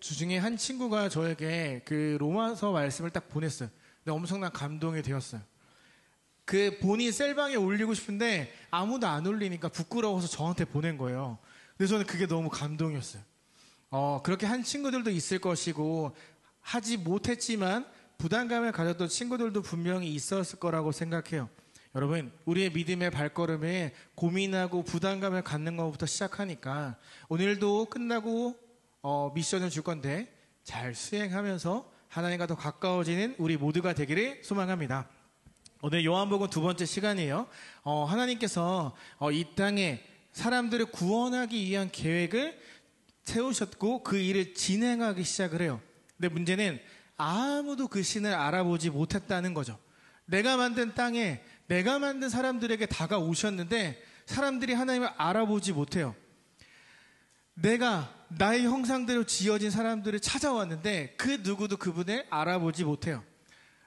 중에 한 친구가 저에게 그 로마서 말씀을 딱 보냈어요. 근데 엄청난 감동이 되었어요. 그 본인 셀방에 올리고 싶은데 아무도 안 올리니까 부끄러워서 저한테 보낸 거예요. 그래서 저는 그게 너무 감동이었어요. 그렇게 한 친구들도 있을 것이고 하지 못했지만 부담감을 가졌던 친구들도 분명히 있었을 거라고 생각해요. 여러분, 우리의 믿음의 발걸음에 고민하고 부담감을 갖는 것부터 시작하니까 오늘도 끝나고 미션을 줄 건데 잘 수행하면서 하나님과 더 가까워지는 우리 모두가 되기를 소망합니다. 오늘 요한복음 두 번째 시간이에요. 하나님께서 이 땅에 사람들을 구원하기 위한 계획을 세우셨고 그 일을 진행하기 시작을 해요. 근데 문제는 아무도 그 신을 알아보지 못했다는 거죠. 내가 만든 땅에 내가 만든 사람들에게 다가오셨는데 사람들이 하나님을 알아보지 못해요. 내가 나의 형상대로 지어진 사람들을 찾아왔는데 그 누구도 그분을 알아보지 못해요.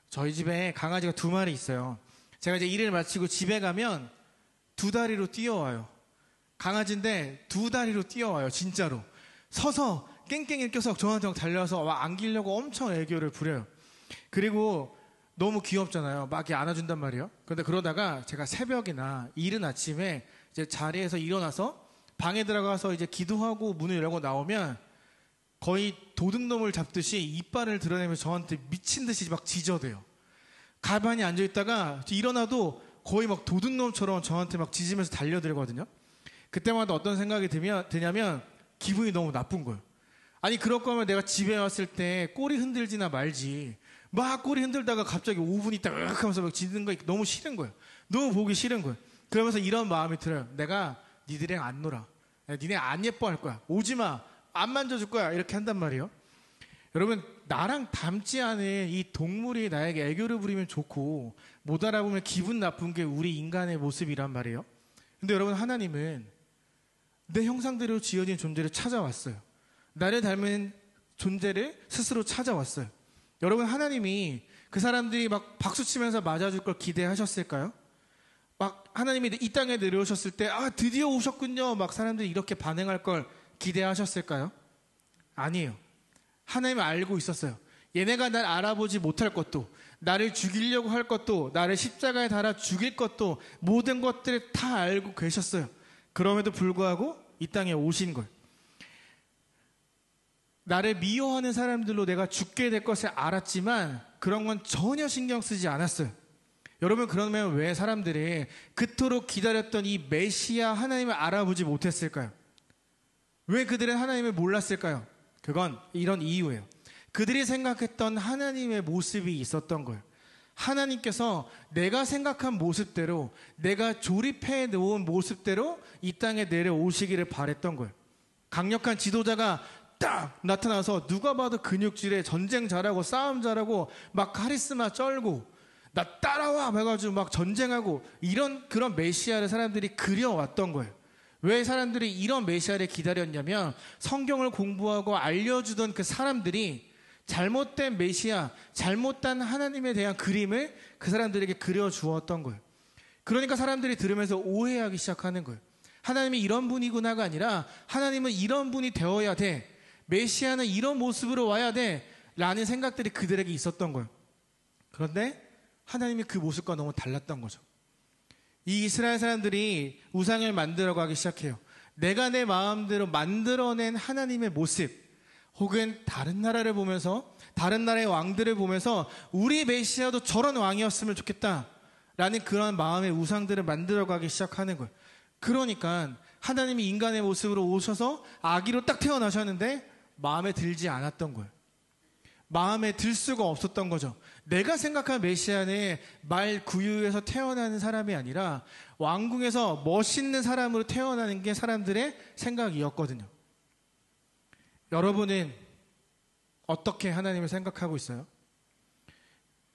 저희 집에 강아지가 2마리 있어요. 제가 이제 일을 마치고 집에 가면 2다리로 뛰어와요. 강아지인데 2다리로 뛰어와요. 진짜로. 서서 깽깽이 껴서 저한테 달려와서 안기려고 엄청 애교를 부려요. 그리고 너무 귀엽잖아요. 막 이렇게 안아준단 말이에요. 그런데 그러다가 제가 새벽이나 이른 아침에 이제 자리에서 일어나서 방에 들어가서 이제 기도하고 문을 열고 나오면 거의 도둑놈을 잡듯이 이빨을 드러내면서 저한테 미친 듯이 막 짖어대요. 가만히 앉아있다가 일어나도 거의 막 도둑놈처럼 저한테 막 짖으면서 달려들거든요. 그때마다 어떤 생각이 드냐면 기분이 너무 나쁜 거예요. 아니 그럴 거면 내가 집에 왔을 때 꼬리 흔들지나 말지. 막 꼬리 흔들다가 갑자기 5분 있다가 으악 하면서 막 짖는 거 너무 싫은 거예요. 너무 보기 싫은 거예요. 그러면서 이런 마음이 들어요. 내가 니들이랑 안 놀아. 니네 안 예뻐할 거야. 오지 마. 안 만져줄 거야. 이렇게 한단 말이에요. 여러분, 나랑 닮지 않은 이 동물이 나에게 애교를 부리면 좋고 못 알아보면 기분 나쁜 게 우리 인간의 모습이란 말이에요. 근데 여러분, 하나님은 내 형상대로 지어진 존재를 찾아왔어요. 나를 닮은 존재를 스스로 찾아왔어요. 여러분, 하나님이 그 사람들이 막 박수치면서 맞아줄 걸 기대하셨을까요? 막 하나님이 이 땅에 내려오셨을 때 드디어 오셨군요. 막 사람들이 이렇게 반응할 걸 기대하셨을까요? 아니에요. 하나님은 알고 있었어요. 얘네가 날 알아보지 못할 것도, 나를 죽이려고 할 것도, 나를 십자가에 달아 죽일 것도, 모든 것들을 다 알고 계셨어요. 그럼에도 불구하고 이 땅에 오신 걸. 나를 미워하는 사람들로 내가 죽게 될 것을 알았지만 그런 건 전혀 신경 쓰지 않았어요. 여러분, 그러면 왜 사람들이 그토록 기다렸던 이 메시아 하나님을 알아보지 못했을까요? 왜 그들은 하나님을 몰랐을까요? 그건 이런 이유예요. 그들이 생각했던 하나님의 모습이 있었던 거예요. 하나님께서 내가 생각한 모습대로, 내가 조립해 놓은 모습대로 이 땅에 내려오시기를 바랬던 거예요. 강력한 지도자가 딱 나타나서 누가 봐도 근육질에 전쟁 잘하고 싸움 잘하고 막 카리스마 쩔고 나 따라와 해가지고 막 전쟁하고 그런 메시아를 사람들이 그려왔던 거예요. 왜 사람들이 이런 메시아를 기다렸냐면 성경을 공부하고 알려주던 그 사람들이 잘못된 메시아, 잘못된 하나님에 대한 그림을 그 사람들에게 그려주었던 거예요. 그러니까 사람들이 들으면서 오해하기 시작하는 거예요. 하나님이 이런 분이구나가 아니라 하나님은 이런 분이 되어야 돼. 메시아는 이런 모습으로 와야 돼. 라는 생각들이 그들에게 있었던 거예요. 그런데 하나님이 그 모습과 너무 달랐던 거죠. 이 이스라엘 사람들이 우상을 만들어가기 시작해요. 내가 내 마음대로 만들어낸 하나님의 모습, 혹은 다른 나라를 보면서, 다른 나라의 왕들을 보면서 우리 메시아도 저런 왕이었으면 좋겠다 라는 그런 마음의 우상들을 만들어가기 시작하는 거예요. 그러니까 하나님이 인간의 모습으로 오셔서 아기로 딱 태어나셨는데 마음에 들지 않았던 거예요. 마음에 들 수가 없었던 거죠. 내가 생각한 메시아는 말 구유에서 태어나는 사람이 아니라 왕궁에서 멋있는 사람으로 태어나는 게 사람들의 생각이었거든요. 여러분은 어떻게 하나님을 생각하고 있어요?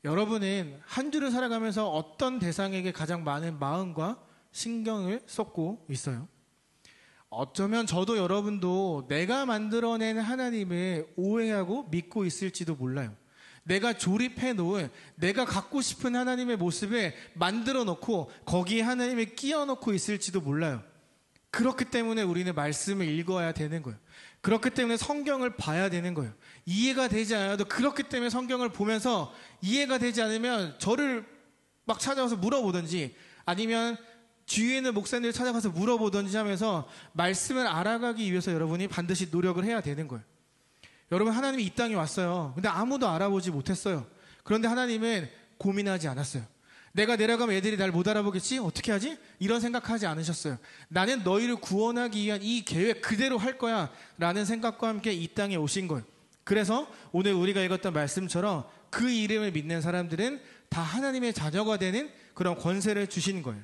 여러분은 한 주를 살아가면서 어떤 대상에게 가장 많은 마음과 신경을 쏟고 있어요? 어쩌면 저도 여러분도 내가 만들어낸 하나님을 오해하고 믿고 있을지도 몰라요. 내가 조립해 놓은, 내가 갖고 싶은 하나님의 모습을 만들어 놓고 거기에 하나님을 끼워 놓고 있을지도 몰라요. 그렇기 때문에 우리는 말씀을 읽어야 되는 거예요. 그렇기 때문에 성경을 봐야 되는 거예요. 이해가 되지 않아도 그렇기 때문에 성경을 보면서 이해가 되지 않으면 저를 막 찾아와서 물어보든지 아니면 주위에 있는 목사님을 찾아가서 물어보든지 하면서 말씀을 알아가기 위해서 여러분이 반드시 노력을 해야 되는 거예요. 여러분, 하나님이 이 땅에 왔어요. 근데 아무도 알아보지 못했어요. 그런데 하나님은 고민하지 않았어요. 내가 내려가면 애들이 날 못 알아보겠지? 어떻게 하지? 이런 생각하지 않으셨어요. 나는 너희를 구원하기 위한 이 계획 그대로 할 거야 라는 생각과 함께 이 땅에 오신 거예요. 그래서 오늘 우리가 읽었던 말씀처럼 그 이름을 믿는 사람들은 다 하나님의 자녀가 되는 그런 권세를 주신 거예요.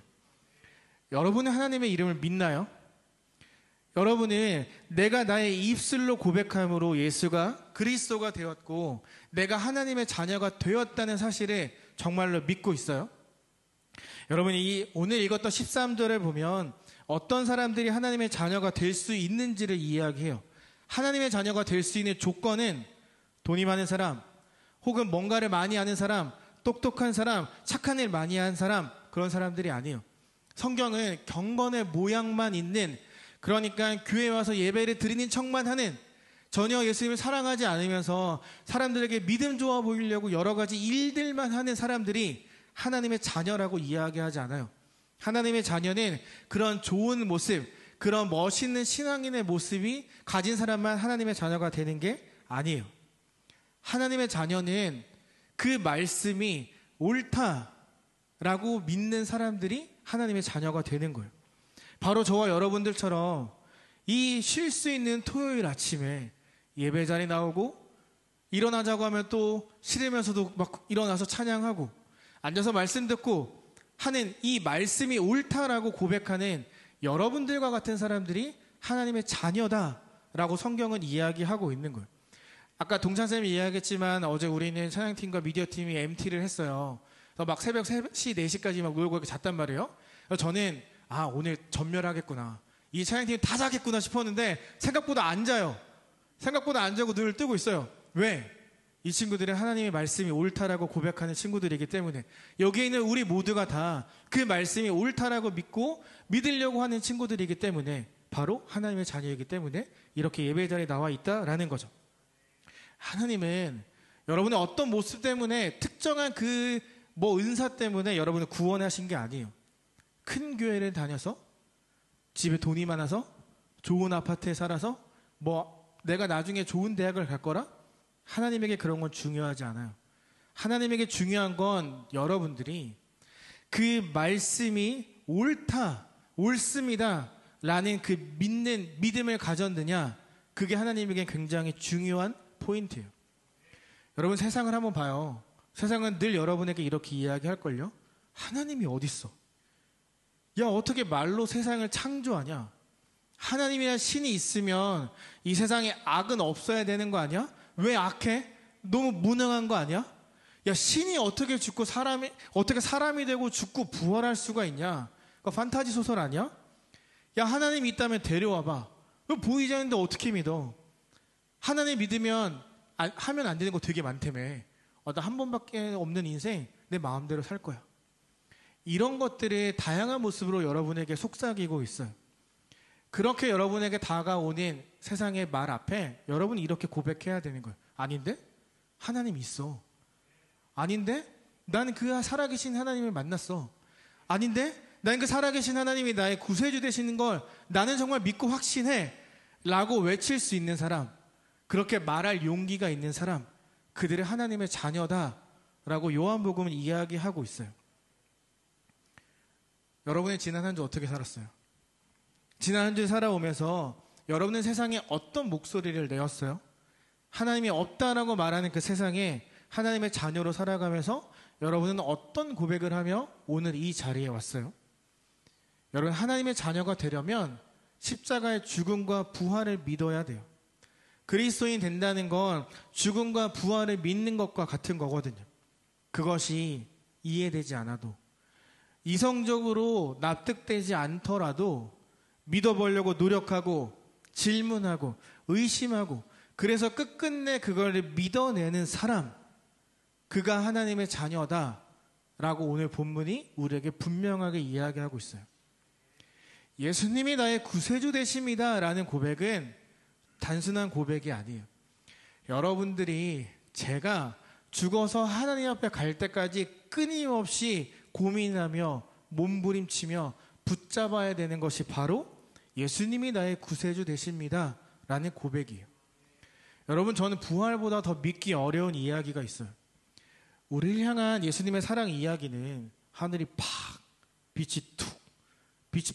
여러분은 하나님의 이름을 믿나요? 여러분은 내가 나의 입술로 고백함으로 예수가 그리스도가 되었고 내가 하나님의 자녀가 되었다는 사실을 정말로 믿고 있어요? 여러분이 오늘 읽었던 13절을 보면 어떤 사람들이 하나님의 자녀가 될 수 있는지를 이야기해요. 하나님의 자녀가 될 수 있는 조건은 돈이 많은 사람, 혹은 뭔가를 많이 아는 사람, 똑똑한 사람, 착한 일 많이 한 사람, 그런 사람들이 아니에요. 성경은 경건의 모양만 있는, 그러니까 교회에 와서 예배를 드리는 척만 하는, 전혀 예수님을 사랑하지 않으면서 사람들에게 믿음 좋아 보이려고 여러 가지 일들만 하는 사람들이 하나님의 자녀라고 이야기하지 않아요. 하나님의 자녀는 그런 좋은 모습, 그런 멋있는 신앙인의 모습이 가진 사람만 하나님의 자녀가 되는 게 아니에요. 하나님의 자녀는 그 말씀이 옳다라고 믿는 사람들이 하나님의 자녀가 되는 거예요. 바로 저와 여러분들처럼 이 쉴 수 있는 토요일 아침에 예배 자리 나오고 일어나자고 하면 또 싫으면서도 막 일어나서 찬양하고 앉아서 말씀 듣고 하는 이 말씀이 옳다라고 고백하는 여러분들과 같은 사람들이 하나님의 자녀다라고 성경은 이야기하고 있는 거예요. 아까 동찬쌤이 이야기했지만 어제 우리는 찬양팀과 미디어팀이 MT를 했어요. 그래서 막 새벽 3시, 4시까지 막 놀고 이렇게 잤단 말이에요. 그래서 저는 오늘 전멸하겠구나. 이 찬양팀이 다 자겠구나 싶었는데 생각보다 안 자요. 생각보다 안 자고 눈을 뜨고 있어요. 왜? 이 친구들은 하나님의 말씀이 옳다라고 고백하는 친구들이기 때문에, 여기에 있는 우리 모두가 다 그 말씀이 옳다라고 믿고 믿으려고 하는 친구들이기 때문에, 바로 하나님의 자녀이기 때문에 이렇게 예배 자리에 나와 있다라는 거죠. 하나님은 여러분의 어떤 모습 때문에, 특정한 그 은사 때문에 여러분을 구원하신 게 아니에요. 큰 교회를 다녀서, 집에 돈이 많아서, 좋은 아파트에 살아서, 내가 나중에 좋은 대학을 갈 거라? 하나님에게 그런 건 중요하지 않아요. 하나님에게 중요한 건 여러분들이 그 말씀이 옳다, 옳습니다 라는 그 믿음을 가졌느냐, 그게 하나님에게 굉장히 중요한 포인트예요. 여러분, 세상을 한번 봐요. 세상은 늘 여러분에게 이렇게 이야기할걸요. 하나님이 어딨어? 야, 어떻게 말로 세상을 창조하냐? 하나님이란 신이 있으면 이 세상에 악은 없어야 되는 거 아니야? 왜 악해? 너무 무능한 거 아니야? 야, 신이 어떻게 죽고 어떻게 사람이 되고 죽고 부활할 수가 있냐? 그거 판타지 소설 아니야? 야, 하나님이 있다면 데려와봐. 그거 보이지 않는데 어떻게 믿어? 하나님 믿으면 하면 안 되는 거 되게 많다며. 나 한 번밖에 없는 인생 내 마음대로 살 거야. 이런 것들이 다양한 모습으로 여러분에게 속삭이고 있어요. 그렇게 여러분에게 다가오는 세상의 말 앞에 여러분이 이렇게 고백해야 되는 거예요. 아닌데? 하나님 있어. 아닌데? 나는 그 살아계신 하나님을 만났어. 아닌데? 나는 그 살아계신 하나님이 나의 구세주 되시는 걸 나는 정말 믿고 확신해 라고 외칠 수 있는 사람, 그렇게 말할 용기가 있는 사람, 그들은 하나님의 자녀다 라고 요한복음은 이야기하고 있어요. 여러분의 지난 한 주 어떻게 살았어요? 지난 한 주 살아오면서 여러분은 세상에 어떤 목소리를 내었어요? 하나님이 없다라고 말하는 그 세상에 하나님의 자녀로 살아가면서 여러분은 어떤 고백을 하며 오늘 이 자리에 왔어요? 여러분, 하나님의 자녀가 되려면 십자가의 죽음과 부활을 믿어야 돼요. 그리스도인 된다는 건 죽음과 부활을 믿는 것과 같은 거거든요. 그것이 이해되지 않아도, 이성적으로 납득되지 않더라도 믿어보려고 노력하고 질문하고 의심하고, 그래서 끝끝내 그걸 믿어내는 사람, 그가 하나님의 자녀다라고 오늘 본문이 우리에게 분명하게 이야기하고 있어요. 예수님이 나의 구세주 되십니다 라는 고백은 단순한 고백이 아니에요. 여러분들이 제가 죽어서 하나님 앞에 갈 때까지 끊임없이 고민하며 몸부림치며 붙잡아야 되는 것이 바로 예수님이 나의 구세주 되십니다 라는 고백이에요. 여러분, 저는 부활보다 더 믿기 어려운 이야기가 있어요. 우리를 향한 예수님의 사랑 이야기는 하늘이 팍, 빛이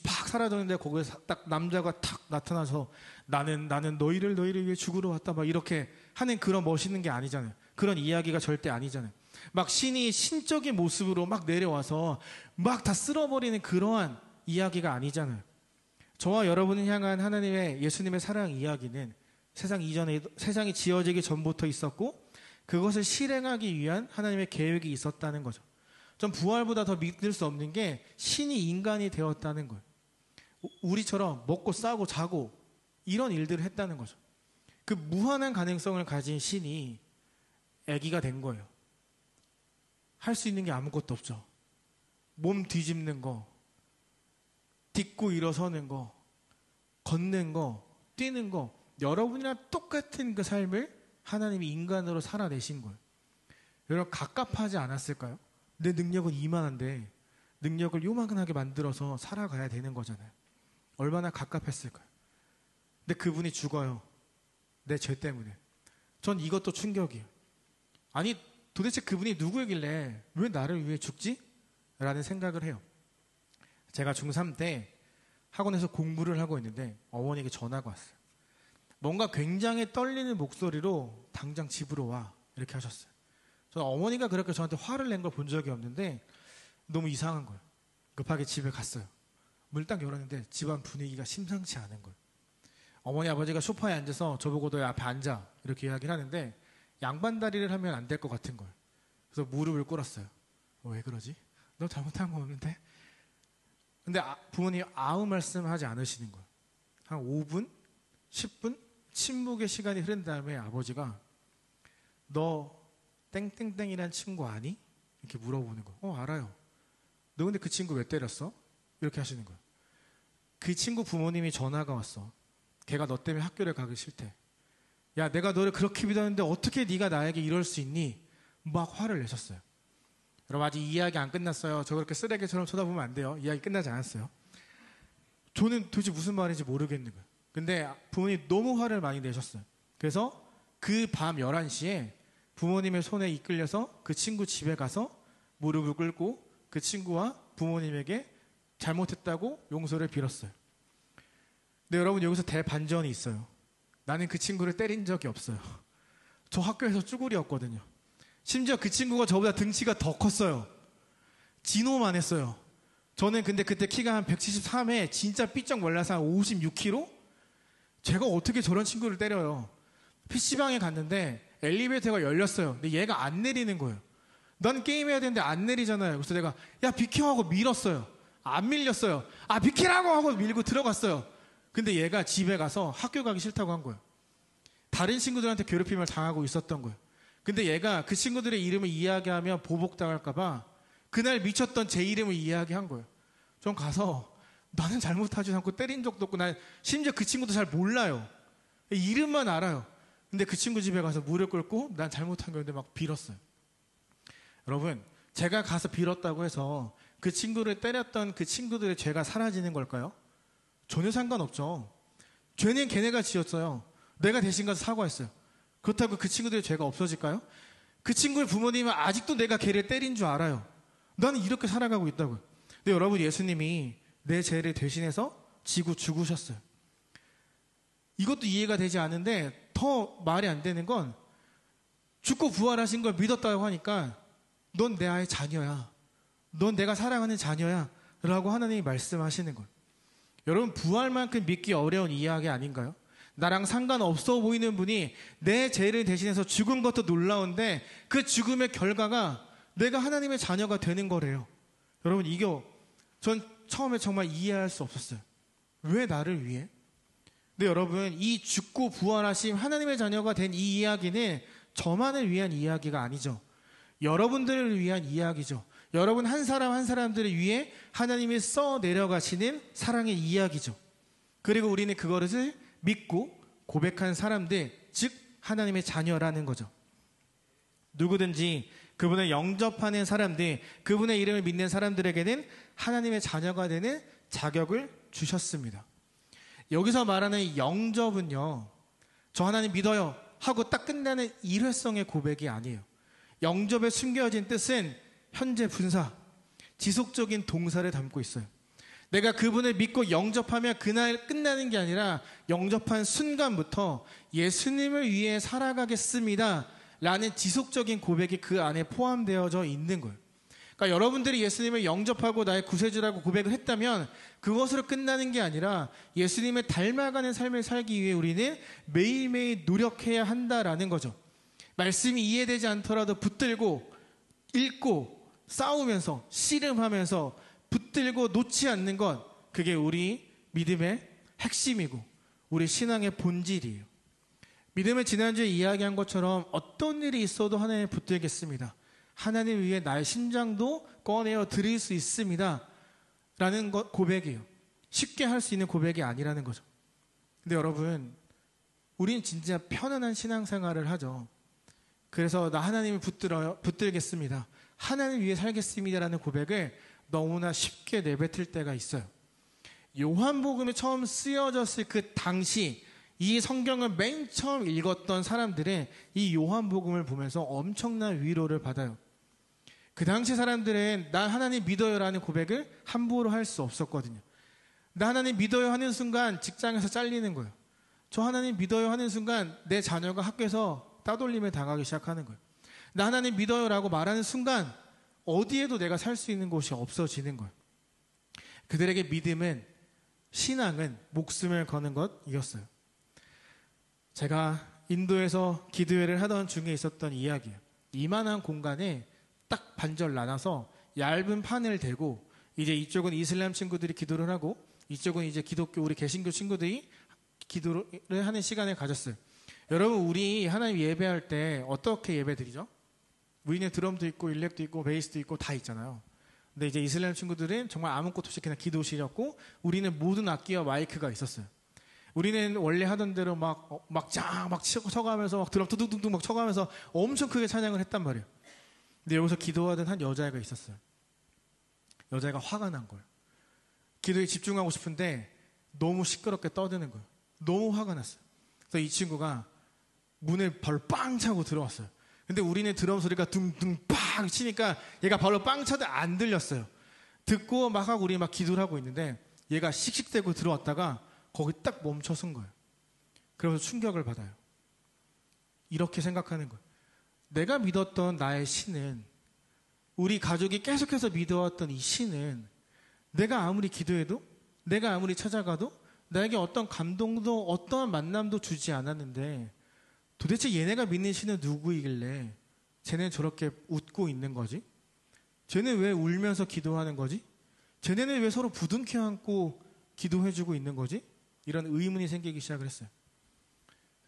팍 사라졌는데 거기에 딱 남자가 탁 나타나서 나는 너희를 위해 죽으러 왔다 막 이렇게 하는 그런 멋있는 게 아니잖아요. 그런 이야기가 절대 아니잖아요. 막 신이 신적인 모습으로 막 내려와서 막 다 쓸어버리는 그러한 이야기가 아니잖아요. 저와 여러분을 향한 하나님의 예수님의 사랑 이야기는 세상이 지어지기 전부터 있었고 그것을 실행하기 위한 하나님의 계획이 있었다는 거죠. 전 부활보다 더 믿을 수 없는 게 신이 인간이 되었다는 거예요. 우리처럼 먹고 싸고 자고 이런 일들을 했다는 거죠. 그 무한한 가능성을 가진 신이 아기가 된 거예요. 할 수 있는 게 아무것도 없죠. 몸 뒤집는 거, 딛고 일어서는 거, 걷는 거, 뛰는 거, 여러분이랑 똑같은 그 삶을 하나님이 인간으로 살아내신 거예요. 여러분, 갑갑하지 않았을까요? 내 능력은 이만한데 능력을 요만하게 만들어서 살아가야 되는 거잖아요. 얼마나 갑갑했을까요? 근데 그분이 죽어요. 내 죄 때문에. 전 이것도 충격이에요. 아니, 도대체 그분이 누구이길래 왜 나를 위해 죽지? 라는 생각을 해요. 제가 중3 때 학원에서 공부를 하고 있는데 어머니에게 전화가 왔어요. 뭔가 굉장히 떨리는 목소리로 당장 집으로 와 이렇게 하셨어요. 저는 어머니가 그렇게 저한테 화를 낸 걸 본 적이 없는데 너무 이상한 거예요. 급하게 집에 갔어요. 문을 딱 열었는데 집안 분위기가 심상치 않은 거예요. 어머니 아버지가 소파에 앉아서 저보고 너 앞에 앉아 이렇게 이야기를 하는데 양반다리를 하면 안 될 것 같은 거예요. 그래서 무릎을 꿇었어요. 왜 그러지? 너 잘못한 거 없는데? 근데 부모님이 아무 말씀하지 않으시는 거예요. 한 5분? 10분? 침묵의 시간이 흐른 다음에 아버지가 너 땡땡땡이란 친구 아니? 이렇게 물어보는 거예요. 알아요. 너 근데 그 친구 왜 때렸어? 이렇게 하시는 거예요. 그 친구 부모님이 전화가 왔어. 걔가 너 때문에 학교를 가기 싫대. 야, 내가 너를 그렇게 믿었는데 어떻게 네가 나에게 이럴 수 있니? 막 화를 내셨어요. 여러분, 아직 이야기 안 끝났어요. 저 그렇게 쓰레기처럼 쳐다보면 안 돼요. 이야기 끝나지 않았어요. 저는 도대체 무슨 말인지 모르겠는 거예요. 근데 부모님이 너무 화를 많이 내셨어요. 그래서 그 밤 11시에 부모님의 손에 이끌려서 그 친구 집에 가서 무릎을 꿇고 그 친구와 부모님에게 잘못했다고 용서를 빌었어요. 근데 여러분, 여기서 대반전이 있어요. 나는 그 친구를 때린 적이 없어요. 저 학교에서 쭈구리였거든요. 심지어 그 친구가 저보다 등치가 더 컸어요. 진호만 했어요. 저는 근데 그때 키가 한 173에 진짜 삐쩍 말라서 한 56kg? 제가 어떻게 저런 친구를 때려요. PC방에 갔는데 엘리베이터가 열렸어요. 근데 얘가 안 내리는 거예요. 난 게임해야 되는데 안 내리잖아요. 그래서 내가 야 비켜 하고 밀었어요. 안 밀렸어요. 아 비키라고 하고 밀고 들어갔어요. 근데 얘가 집에 가서 학교 가기 싫다고 한 거예요. 다른 친구들한테 괴롭힘을 당하고 있었던 거예요. 근데 얘가 그 친구들의 이름을 이야기하면 보복당할까 봐 그날 미쳤던 제 이름을 이야기한 거예요. 전 가서 나는 잘못하지 않고 때린 적도 없고 난 심지어 그 친구도 잘 몰라요. 이름만 알아요. 근데 그 친구 집에 가서 무릎 꿇고 난 잘못한 건데 막 빌었어요. 여러분, 제가 가서 빌었다고 해서 그 친구를 때렸던 그 친구들의 죄가 사라지는 걸까요? 전혀 상관없죠. 죄는 걔네가 지었어요. 내가 대신 가서 사과했어요. 그렇다고 그 친구들의 죄가 없어질까요? 그 친구의 부모님은 아직도 내가 걔를 때린 줄 알아요. 나는 이렇게 살아가고 있다고요. 근데 여러분, 예수님이 내 죄를 대신해서 지고 죽으셨어요. 이것도 이해가 되지 않는데 더 말이 안 되는 건 죽고 부활하신 걸 믿었다고 하니까 넌 내 아의 자녀야. 넌 내가 사랑하는 자녀야. 라고 하나님이 말씀하시는 거예요. 여러분, 부활만큼 믿기 어려운 이야기 아닌가요? 나랑 상관없어 보이는 분이 내 죄를 대신해서 죽은 것도 놀라운데 그 죽음의 결과가 내가 하나님의 자녀가 되는 거래요. 여러분, 전 처음에 정말 이해할 수 없었어요. 왜 나를 위해? 근데 여러분, 이 죽고 부활하신 하나님의 자녀가 된 이 이야기는 저만을 위한 이야기가 아니죠. 여러분들을 위한 이야기죠. 여러분 한 사람 한 사람들을 위해 하나님이 써 내려가시는 사랑의 이야기죠. 그리고 우리는 그것을 믿고 고백한 사람들, 즉 하나님의 자녀라는 거죠. 누구든지 그분을 영접하는 사람들, 그분의 이름을 믿는 사람들에게는 하나님의 자녀가 되는 자격을 주셨습니다. 여기서 말하는 영접은요, 저 하나님 믿어요 하고 딱 끝나는 일회성의 고백이 아니에요. 영접에 숨겨진 뜻은 현재 분사, 지속적인 동사를 담고 있어요. 내가 그분을 믿고 영접하면 그날 끝나는 게 아니라 영접한 순간부터 예수님을 위해 살아가겠습니다 라는 지속적인 고백이 그 안에 포함되어져 있는 거예요. 그러니까 여러분들이 예수님을 영접하고 나의 구세주라고 고백을 했다면 그것으로 끝나는 게 아니라 예수님을 닮아가는 삶을 살기 위해 우리는 매일매일 노력해야 한다라는 거죠. 말씀이 이해되지 않더라도 붙들고 읽고 싸우면서 씨름하면서 붙들고 놓지 않는 것, 그게 우리 믿음의 핵심이고 우리 신앙의 본질이에요. 믿음은 지난주에 이야기한 것처럼 어떤 일이 있어도 하나님을 붙들겠습니다. 하나님 위해 나의 심장도 꺼내어 드릴 수 있습니다 라는 것, 고백이에요. 쉽게 할 수 있는 고백이 아니라는 거죠. 근데 여러분, 우리는 진짜 편안한 신앙생활을 하죠. 그래서 나 하나님을 붙들겠습니다, 하나님 위해 살겠습니다라는 고백을 너무나 쉽게 내뱉을 때가 있어요. 요한복음이 처음 쓰여졌을 그 당시 이 성경을 맨 처음 읽었던 사람들은 이 요한복음을 보면서 엄청난 위로를 받아요. 그 당시 사람들은 나 하나님 믿어요라는 고백을 함부로 할 수 없었거든요. 나 하나님 믿어요 하는 순간 직장에서 잘리는 거예요. 저 하나님 믿어요 하는 순간 내 자녀가 학교에서 따돌림을 당하기 시작하는 거예요. 나 하나님 믿어요라고 말하는 순간 어디에도 내가 살 수 있는 곳이 없어지는 거예요. 그들에게 믿음은, 신앙은 목숨을 거는 것이었어요. 제가 인도에서 기도회를 하던 중에 있었던 이야기예요. 이만한 공간에 딱 반절 나눠서 얇은 판을 대고 이제 이쪽은 이슬람 친구들이 기도를 하고 이쪽은 이제 기독교 우리 개신교 친구들이 기도를 하는 시간을 가졌어요. 여러분, 우리 하나님 예배할 때 어떻게 예배드리죠? 우리는 드럼도 있고 일렉도 있고 베이스도 있고 다 있잖아요. 근데 이제 이슬람 친구들은 정말 아무것도 없이 그냥 기도실이었고 우리는 모든 악기와 마이크가 있었어요. 우리는 원래 하던 대로 막 쳐가면서 막 드럼 뚜둥뚜둥 막 쳐가면서 엄청 크게 찬양을 했단 말이에요. 근데 여기서 기도하던 한 여자애가 있었어요. 여자애가 화가 난 거예요. 기도에 집중하고 싶은데 너무 시끄럽게 떠드는 거예요. 너무 화가 났어요. 그래서 이 친구가 문을 바로 빵 차고 들어왔어요. 근데 우리는 드럼 소리가 둥둥 팍 치니까 얘가 바로 빵 차도 안 들렸어요. 듣고 막 하고 우리 막 기도를 하고 있는데 얘가 씩씩대고 들어왔다가 거기 딱 멈춰 선 거예요. 그러면서 충격을 받아요. 이렇게 생각하는 거예요. 내가 믿었던 나의 신은, 우리 가족이 계속해서 믿어왔던 이 신은 내가 아무리 기도해도, 내가 아무리 찾아가도 나에게 어떤 감동도 어떠한 만남도 주지 않았는데 도대체 얘네가 믿는 신은 누구이길래 쟤는 저렇게 웃고 있는 거지? 쟤는 왜 울면서 기도하는 거지? 쟤네는 왜 서로 부둥켜 안고 기도해주고 있는 거지? 이런 의문이 생기기 시작을 했어요.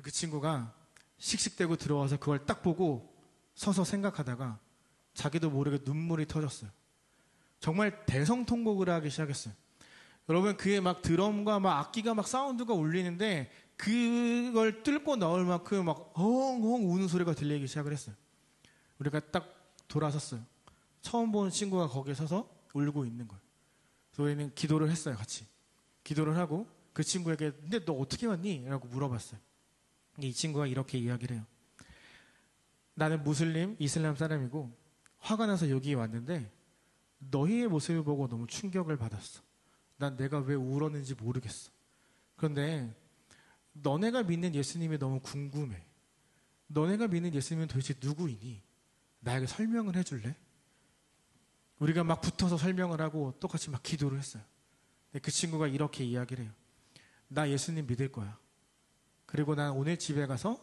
그 친구가 씩씩대고 들어와서 그걸 딱 보고 서서 생각하다가 자기도 모르게 눈물이 터졌어요. 정말 대성통곡을 하기 시작했어요. 여러분, 그게 막 드럼과 막 악기가 막 사운드가 울리는데 그걸 뚫고 나올 만큼 막 엉엉 우는 소리가 들리기 시작을 했어요. 우리가 딱 돌아섰어요. 처음 본 친구가 거기에 서서 울고 있는 거예요. 그래서 우리는 기도를 했어요. 같이 기도를 하고 그 친구에게 근데 너 어떻게 왔니? 라고 물어봤어요. 이 친구가 이렇게 이야기를 해요. 나는 무슬림 이슬람 사람이고 화가 나서 여기에 왔는데 너희의 모습을 보고 너무 충격을 받았어. 난 내가 왜 울었는지 모르겠어. 그런데 너네가 믿는 예수님이 너무 궁금해. 너네가 믿는 예수님은 도대체 누구이니? 나에게 설명을 해줄래? 우리가 막 붙어서 설명을 하고 똑같이 막 기도를 했어요. 근데 그 친구가 이렇게 이야기를 해요. 나 예수님 믿을 거야. 그리고 난 오늘 집에 가서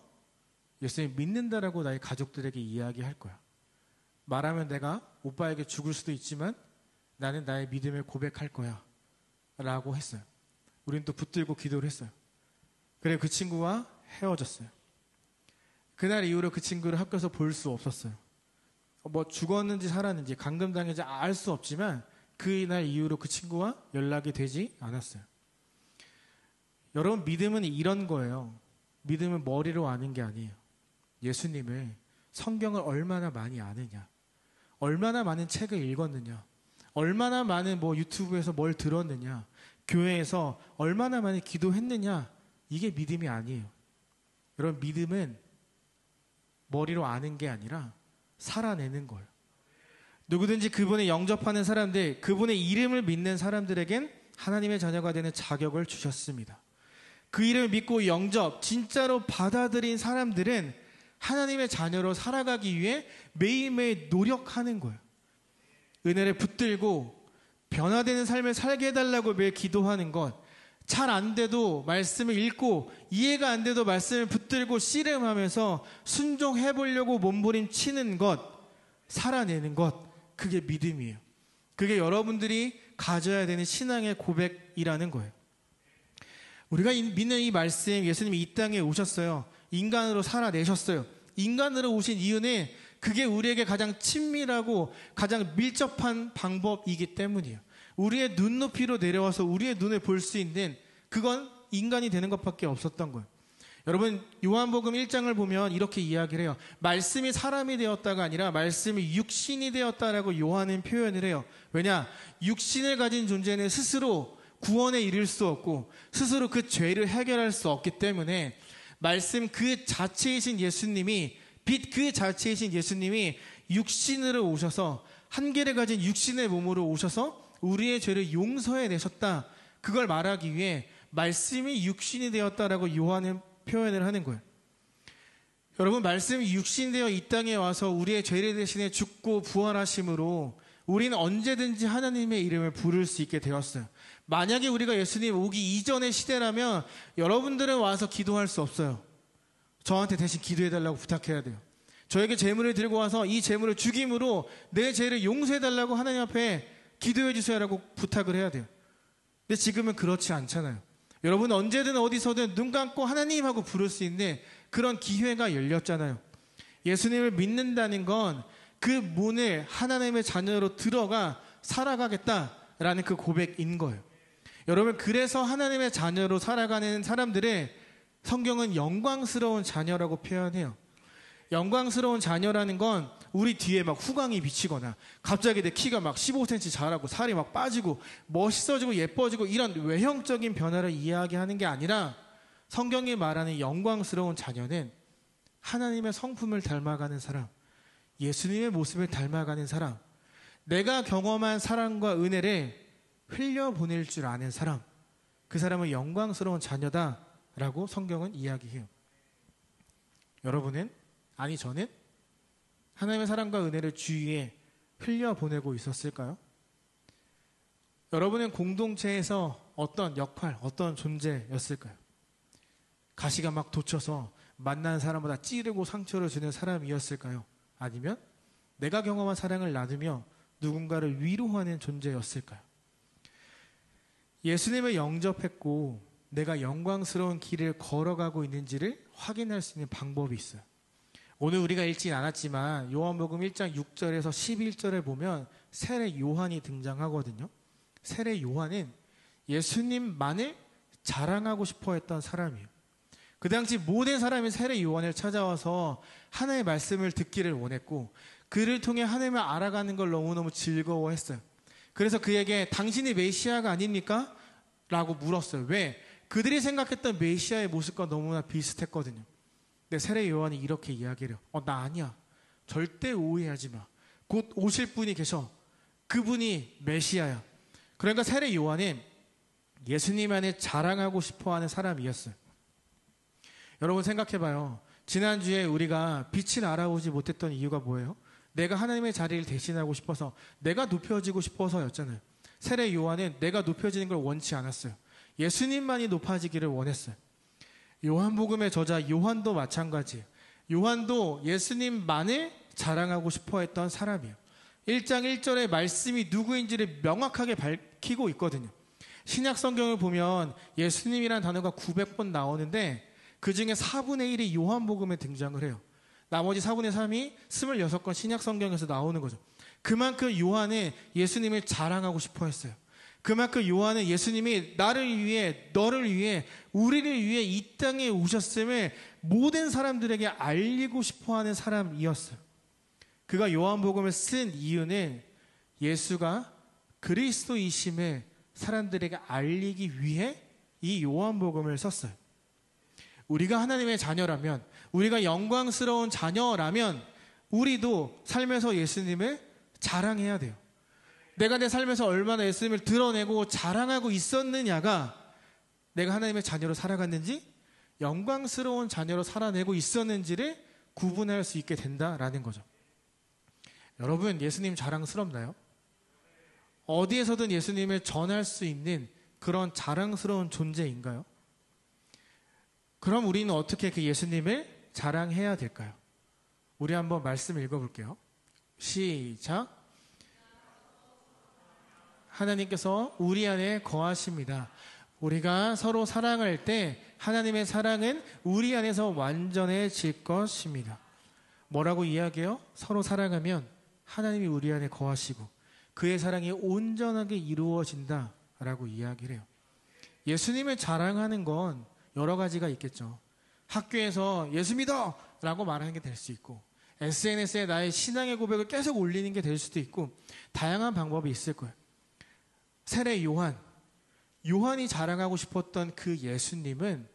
예수님 믿는다라고 나의 가족들에게 이야기할 거야. 말하면 내가 오빠에게 죽을 수도 있지만 나는 나의 믿음을 고백할 거야 라고 했어요. 우린 또 붙들고 기도를 했어요. 그래 그 친구와 헤어졌어요. 그날 이후로 그 친구를 학교에서 볼 수 없었어요. 뭐 죽었는지 살았는지 감금당했는지 알 수 없지만 그날 이후로 그 친구와 연락이 되지 않았어요. 여러분, 믿음은 이런 거예요. 믿음은 머리로 아는 게 아니에요. 예수님을, 성경을 얼마나 많이 아느냐, 얼마나 많은 책을 읽었느냐, 얼마나 많은 뭐 유튜브에서 뭘 들었느냐, 교회에서 얼마나 많이 기도했느냐, 이게 믿음이 아니에요. 여러분, 믿음은 머리로 아는 게 아니라 살아내는 거예요. 누구든지 그분을 영접하는 사람들, 그분의 이름을 믿는 사람들에겐 하나님의 자녀가 되는 자격을 주셨습니다. 그 이름을 믿고 영접, 진짜로 받아들인 사람들은 하나님의 자녀로 살아가기 위해 매일매일 노력하는 거예요. 은혜를 붙들고 변화되는 삶을 살게 해달라고 매일 기도하는 것, 잘 안 돼도 말씀을 읽고 이해가 안 돼도 말씀을 붙들고 씨름하면서 순종해보려고 몸부림치는 것, 살아내는 것, 그게 믿음이에요. 그게 여러분들이 가져야 되는 신앙의 고백이라는 거예요. 우리가 믿는 이 말씀, 예수님이 이 땅에 오셨어요. 인간으로 살아내셨어요. 인간으로 오신 이유는 그게 우리에게 가장 친밀하고 가장 밀접한 방법이기 때문이에요. 우리의 눈높이로 내려와서 우리의 눈을 볼 수 있는, 그건 인간이 되는 것밖에 없었던 거예요. 여러분, 요한복음 1장을 보면 이렇게 이야기를 해요. 말씀이 사람이 되었다가 아니라 말씀이 육신이 되었다라고 요한은 표현을 해요. 왜냐? 육신을 가진 존재는 스스로 구원에 이를 수 없고 스스로 그 죄를 해결할 수 없기 때문에 말씀 그 자체이신 예수님이, 빛 그 자체이신 예수님이 육신으로 오셔서, 한계를 가진 육신의 몸으로 오셔서 우리의 죄를 용서해 내셨다. 그걸 말하기 위해 말씀이 육신이 되었다라고 요한은 표현을 하는 거예요. 여러분, 말씀이 육신이 되어 이 땅에 와서 우리의 죄를 대신해 죽고 부활하심으로 우리는 언제든지 하나님의 이름을 부를 수 있게 되었어요. 만약에 우리가 예수님 오기 이전의 시대라면 여러분들은 와서 기도할 수 없어요. 저한테 대신 기도해달라고 부탁해야 돼요. 저에게 재물을 들고 와서 이 재물을 죽임으로 내 죄를 용서해달라고 하나님 앞에 기도해 주세요라고 부탁을 해야 돼요. 근데 지금은 그렇지 않잖아요. 여러분, 언제든 어디서든 눈 감고 하나님 하고 부를 수 있는 그런 기회가 열렸잖아요. 예수님을 믿는다는 건 그 문을 하나님의 자녀로 들어가 살아가겠다라는 그 고백인 거예요. 여러분, 그래서 하나님의 자녀로 살아가는 사람들을 성경은 영광스러운 자녀라고 표현해요. 영광스러운 자녀라는 건 우리 뒤에 막 후광이 비치거나 갑자기 내 키가 막 15cm 자라고 살이 막 빠지고 멋있어지고 예뻐지고 이런 외형적인 변화를 이야기하는 게 아니라, 성경이 말하는 영광스러운 자녀는 하나님의 성품을 닮아가는 사람, 예수님의 모습을 닮아가는 사람, 내가 경험한 사랑과 은혜를 흘려보낼 줄 아는 사람, 그 사람은 영광스러운 자녀다라고 성경은 이야기해요. 여러분은, 아니 저는 하나님의 사랑과 은혜를 주위에 흘려보내고 있었을까요? 여러분은 공동체에서 어떤 역할, 어떤 존재였을까요? 가시가 막 돋쳐서 만난 사람보다 찌르고 상처를 주는 사람이었을까요? 아니면 내가 경험한 사랑을 나누며 누군가를 위로하는 존재였을까요? 예수님을 영접했고 내가 영광스러운 길을 걸어가고 있는지를 확인할 수 있는 방법이 있어요. 오늘 우리가 읽진 않았지만 요한복음 1장 6절에서 11절에 보면 세례 요한이 등장하거든요. 세례 요한은 예수님만을 자랑하고 싶어 했던 사람이에요. 그 당시 모든 사람이 세례 요한을 찾아와서 하나님의 말씀을 듣기를 원했고 그를 통해 하나님을 알아가는 걸 너무너무 즐거워했어요. 그래서 그에게 당신이 메시아가 아닙니까? 라고 물었어요. 왜? 그들이 생각했던 메시아의 모습과 너무나 비슷했거든요. 근데 세례 요한이 이렇게 이야기를 해요. 나 아니야. 절대 오해하지 마. 곧 오실 분이 계셔. 그분이 메시아야. 그러니까 세례 요한은 예수님 안에 자랑하고 싶어하는 사람이었어요. 여러분 생각해봐요. 지난주에 우리가 빛을 알아보지 못했던 이유가 뭐예요? 내가 하나님의 자리를 대신하고 싶어서, 내가 높여지고 싶어서였잖아요. 세례 요한은 내가 높여지는 걸 원치 않았어요. 예수님만이 높아지기를 원했어요. 요한복음의 저자 요한도 마찬가지예요. 요한도 예수님만을 자랑하고 싶어 했던 사람이에요. 1장 1절의 말씀이 누구인지를 명확하게 밝히고 있거든요. 신약 성경을 보면 예수님이라는 단어가 900번 나오는데 그 중에 4분의 1이 요한복음에 등장을 해요. 나머지 4분의 3이 26권 신약 성경에서 나오는 거죠. 그만큼 요한은 예수님을 자랑하고 싶어 했어요. 그만큼 요한은 예수님이 나를 위해, 너를 위해, 우리를 위해 이 땅에 오셨음을 모든 사람들에게 알리고 싶어 하는 사람이었어요. 그가 요한복음을 쓴 이유는 예수가 그리스도이심을 사람들에게 알리기 위해 이 요한복음을 썼어요. 우리가 하나님의 자녀라면, 우리가 영광스러운 자녀라면 우리도 삶에서 예수님을 자랑해야 돼요. 내가 내 삶에서 얼마나 예수님을 드러내고 자랑하고 있었느냐가 내가 하나님의 자녀로 살아갔는지, 영광스러운 자녀로 살아내고 있었는지를 구분할 수 있게 된다라는 거죠. 여러분, 예수님 자랑스럽나요? 어디에서든 예수님을 전할 수 있는 그런 자랑스러운 존재인가요? 그럼 우리는 어떻게 그 예수님을 자랑해야 될까요? 우리 한번 말씀 읽어볼게요. 시작. 하나님께서 우리 안에 거하십니다. 우리가 서로 사랑할 때 하나님의 사랑은 우리 안에서 완전해질 것입니다. 뭐라고 이야기해요? 서로 사랑하면 하나님이 우리 안에 거하시고 그의 사랑이 온전하게 이루어진다라고 이야기를 해요. 예수님을 자랑하는 건 여러 가지가 있겠죠. 학교에서 예수 믿어! 라고 말하는 게 될 수 있고, SNS에 나의 신앙의 고백을 계속 올리는 게 될 수도 있고, 다양한 방법이 있을 거예요. 세례 요한이 자랑하고 싶었던 그 예수님은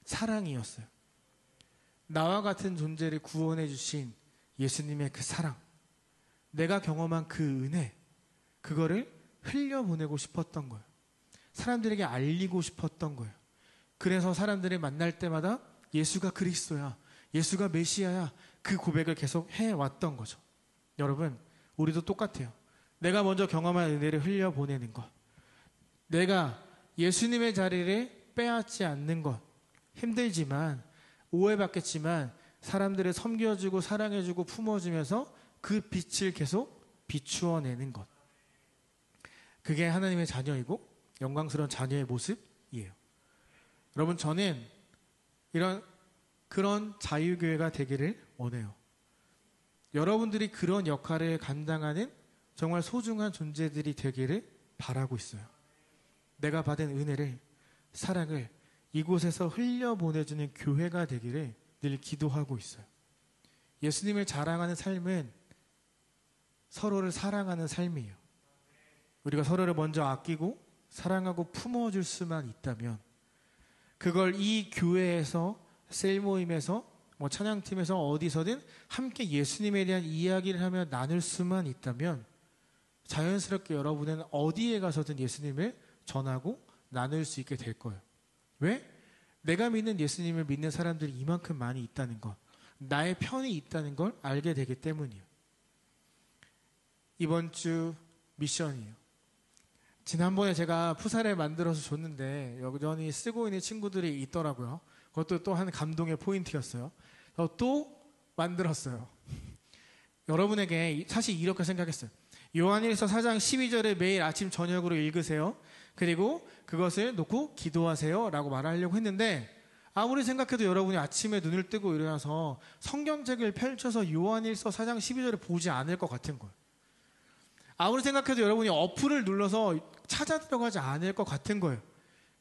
사랑이었어요. 나와 같은 존재를 구원해 주신 예수님의 그 사랑, 내가 경험한 그 은혜, 그거를 흘려보내고 싶었던 거예요. 사람들에게 알리고 싶었던 거예요. 그래서 사람들을 만날 때마다 예수가 그리스도야, 예수가 메시아야, 그 고백을 계속 해왔던 거죠. 여러분, 우리도 똑같아요. 내가 먼저 경험한 은혜를 흘려보내는 것, 내가 예수님의 자리를 빼앗지 않는 것, 힘들지만, 오해받겠지만 사람들을 섬겨주고 사랑해주고 품어주면서 그 빛을 계속 비추어내는 것, 그게 하나님의 자녀이고 영광스러운 자녀의 모습이에요. 여러분, 저는 그런 자유교회가 되기를 원해요. 여러분들이 그런 역할을 감당하는 정말 소중한 존재들이 되기를 바라고 있어요. 내가 받은 은혜를, 사랑을 이곳에서 흘려보내주는 교회가 되기를 늘 기도하고 있어요. 예수님을 자랑하는 삶은 서로를 사랑하는 삶이에요. 우리가 서로를 먼저 아끼고 사랑하고 품어줄 수만 있다면, 그걸 이 교회에서, 셀 모임에서, 찬양팀에서 어디서든 함께 예수님에 대한 이야기를 하며 나눌 수만 있다면 자연스럽게 여러분은 어디에 가서든 예수님을 전하고 나눌 수 있게 될 거예요. 왜? 내가 믿는 예수님을 믿는 사람들이 이만큼 많이 있다는 것, 나의 편이 있다는 걸 알게 되기 때문이에요. 이번 주 미션이에요. 지난번에 제가 푸사를 만들어서 줬는데 여전히 쓰고 있는 친구들이 있더라고요. 그것도 또 한 감동의 포인트였어요. 또 만들었어요. 여러분에게 사실 이렇게 생각했어요. 요한일서 4장 12절을 매일 아침 저녁으로 읽으세요. 그리고 그것을 놓고 기도하세요 라고 말하려고 했는데, 아무리 생각해도 여러분이 아침에 눈을 뜨고 일어나서 성경책을 펼쳐서 요한일서 4장 12절을 보지 않을 것 같은 거예요. 아무리 생각해도 여러분이 어플을 눌러서 찾아 들어가지 않을 것 같은 거예요.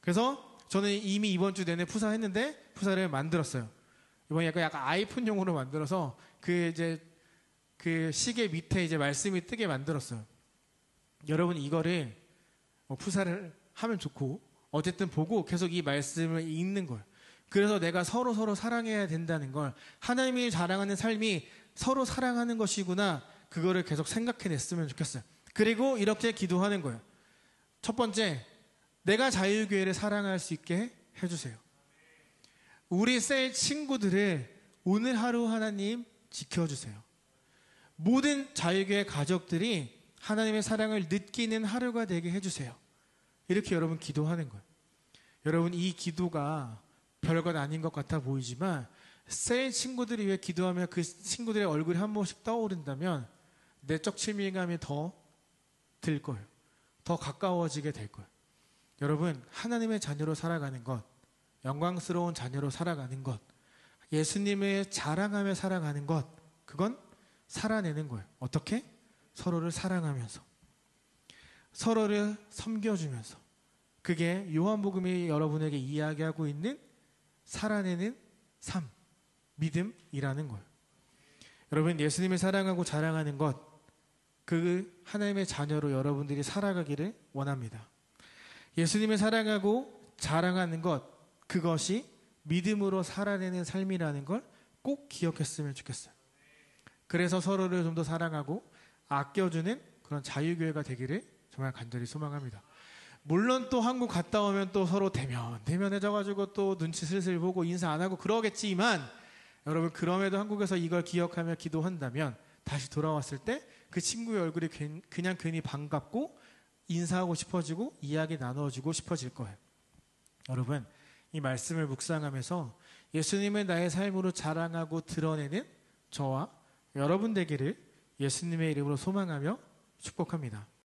그래서 저는 이미 이번 주 내내 푸사했는데 푸사를 만들었어요. 이번에 약간 아이폰용으로 만들어서 그 시계 밑에 이제 말씀이 뜨게 만들었어요. 여러분, 이거를 푸사를 하면 좋고, 어쨌든 보고 계속 이 말씀을 읽는 거예요. 그래서 내가 서로 사랑해야 된다는 걸, 하나님이 자랑하는 삶이 서로 사랑하는 것이구나, 그거를 계속 생각해냈으면 좋겠어요. 그리고 이렇게 기도하는 거예요. 첫 번째, 내가 자유교회를 사랑할 수 있게 해주세요. 우리 셀 친구들을 오늘 하루 하나님 지켜주세요. 모든 자유교회 가족들이 하나님의 사랑을 느끼는 하루가 되게 해주세요. 이렇게 여러분 기도하는 거예요. 여러분, 이 기도가 별건 아닌 것 같아 보이지만 셀 친구들이 왜 기도하면 그 친구들의 얼굴이 한 번씩 떠오른다면 내적 친밀감이 더 들 거예요. 더 가까워지게 될 거예요. 여러분, 하나님의 자녀로 살아가는 것, 영광스러운 자녀로 살아가는 것, 예수님을 자랑하며 살아가는 것, 그건 살아내는 거예요. 어떻게? 서로를 사랑하면서, 서로를 섬겨주면서. 그게 요한복음이 여러분에게 이야기하고 있는 살아내는 삶, 믿음이라는 거예요. 여러분, 예수님을 사랑하고 자랑하는 것, 그 하나님의 자녀로 여러분들이 살아가기를 원합니다. 예수님을 사랑하고 자랑하는 것, 그것이 믿음으로 살아내는 삶이라는 걸 꼭 기억했으면 좋겠어요. 그래서 서로를 좀 더 사랑하고 아껴주는 그런 자유교회가 되기를 정말 간절히 소망합니다. 물론 또 한국 갔다 오면 또 서로 대면해져가지고 또 눈치 슬슬 보고 인사 안 하고 그러겠지만, 여러분, 그럼에도 한국에서 이걸 기억하며 기도한다면 다시 돌아왔을 때 그 친구의 얼굴이 그냥 괜히 반갑고 인사하고 싶어지고 이야기 나눠주고 싶어질 거예요. 여러분, 이 말씀을 묵상하면서 예수님을 나의 삶으로 자랑하고 드러내는 저와 여러분 되기를 예수님의 이름으로 소망하며 축복합니다.